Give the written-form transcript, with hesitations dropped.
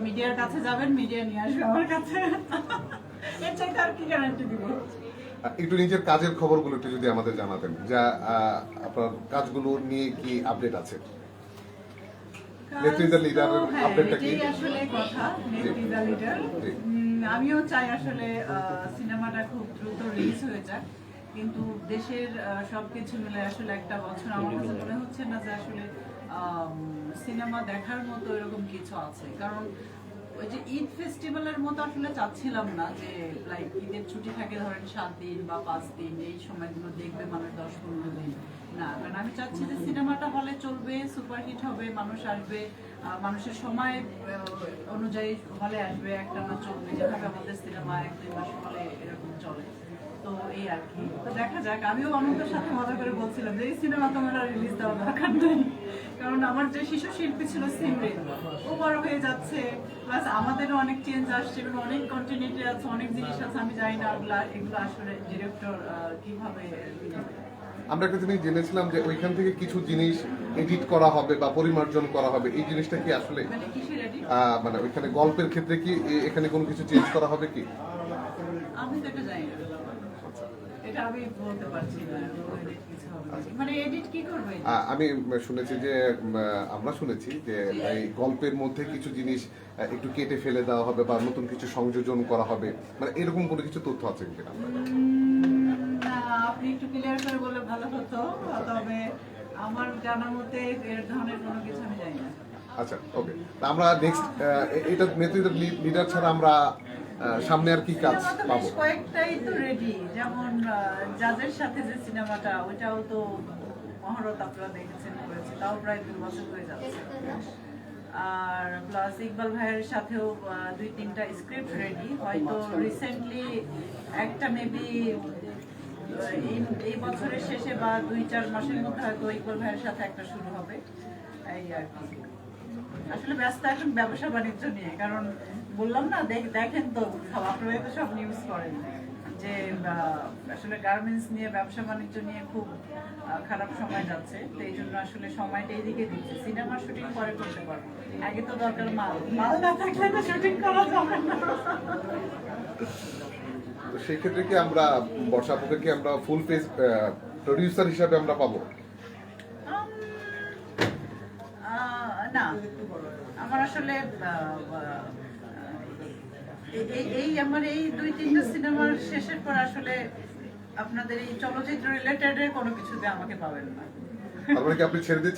মিডিয়ার কাছে যাবেন, মিডিয়া নিয়ে আসবে আমার কাছে। এর চাইতে আর কি গ্যারান্টি দিব? একটু নিজের কাজের খবরগুলো একটু যদি আমাদের জানাতেন, যা আপনার কাজগুলো নিয়ে কি আপডেট আছে? নেত্রী দ্য লিডার আপডেটটা কি? এটাই আসলে কথা, নেত্রী দ্য লিডার। আমিও চাই আসলে সিনেমাটা খুব দ্রুত রিলিজ হয়ে যাক, কিন্তু দেশের সবকিছু মিলে আসলে একটা বছর আমার কাছে মনে হচ্ছে না যে আসলে সিনেমা দেখার মতো এরকম কিছু আছে। কারণ ওই যে ঈদ ফেস্টিভ্যালের মতো আসলে চাচ্ছিলাম না যে লাইক ঈদের ছুটি থাকে ধরেন 7 দিন বা 5 দিন, এই সময়গুলো দেখবে মানুষ 10-15 দিন না। কারণ আমি চাচ্ছি যে সিনেমাটা হলে চলবে, সুপারহিট হবে, মানুষ আসবে, মানুষের সময় অনুযায়ী হলে আসবে, একটা না চলবে, যেভাবে আমাদের সিনেমা 1-2 মাস হলে এরকম চলে। তো এই আর কি, তো দেখা যাক। আমিও অনন্তের সাথে মজা করে বলছিলাম যে এই সিনেমা তোমার আর রিলিজ দেওয়ার দরকার নেই, কারণ আমার যে শিশু শিল্পী ছিল সিমরিন, ও বড় হয়ে যাচ্ছে, প্লাস আমাদেরও অনেক চেঞ্জ আসছে, এগুলো অনেক কন্টিনিউটি আছে, অনেক জিনিস আছে, আমি জানি না এগুলো আসলে ডিরেক্টর কিভাবে। আমরা একটা জিনিস জেনেছিলাম যে ওইখান থেকে কিছু জিনিস এডিট করা হবে বা পরিমার্জন করা হবে, এই জিনিসটা কি আসলে মানে কিসের edit? মানে ওইখানে গল্পের ক্ষেত্রে কি এখানে কোনো কিছু চেঞ্জ করা হবে কি? আমি তো এটা জানি না, এটা আমি বলতে পারছি না edit কিছু হবে নাকি। মানে এডিট কি করবে? আমি শুনেছি যে আমরা শুনেছি যে এই গল্পের মধ্যে কিছু জিনিস একটু কেটে ফেলে দেওয়া হবে বা নতুন কিছু সংযোজন করা হবে, মানে এরকম কোনো কিছু তথ্য আছে কিনা? না, আপনি একটু ক্লিয়ার করে বললে ভালো হতো, তবে আমার জানা মতে এর ধরনের কোনো কিছু আমি জানি না। আচ্ছা, ওকে। আমরা নেক্সট এটা নেতৃত্বের লিডার ছাড়া আমরা সামনে আর কি কাজ সিনেমা তো পাবো? বেশ কয়েকটাই তো রেডি, যেমন জাজের সাথে যে সিনেমাটা, ওইটাও তো মহরত আপনারা দেখেছেন করেছে, তাও প্রায় 2 বছর হয়ে যাচ্ছে। আর প্লাস ইকবাল ভাইয়ের সাথেও 2-3টা স্ক্রিপ্ট রেডি, হয়তো রিসেন্টলি একটা মেবি এই বছরের শেষে বা 2-4 মাসের মধ্যে হয়তো ইকবাল ভাইয়ের সাথে একটা শুরু হবে, এই আর কি। আসলে ব্যস্ত এখন ব্যবসা বাণিজ্য নিয়ে, কারণ বললাম না, দেখেন তো সব, আপনারা তো সব নিউজ করেন যে আসলে গার্মেন্টস নিয়ে, ব্যবসা বাণিজ্য নিয়ে খুব খারাপ সময় যাচ্ছে। তো এই জন্য আসলে সময়টা এইদিকে দিচ্ছে, সিনেমার শুটিং পরে করতে পারবো, আগে তো দরকার মাল, মাল না থাকলে তো শুটিং করা যাবে না। তো সেই ক্ষেত্রে কি আমরা বর্ষাপুকে কি আমরা ফুল ফেজ প্রোডিউসার হিসাবে আমরা পাবো? না, আমার আসলে আমার এই 2-3টা সিনেমার শেষের পর আসলে আপনাদের এই চলচ্চিত্র রিলেটেড কোনো কিছুতে আমাকে পাবেন না। তারপরে কি আপনি ছেড়ে দিচ্ছেন?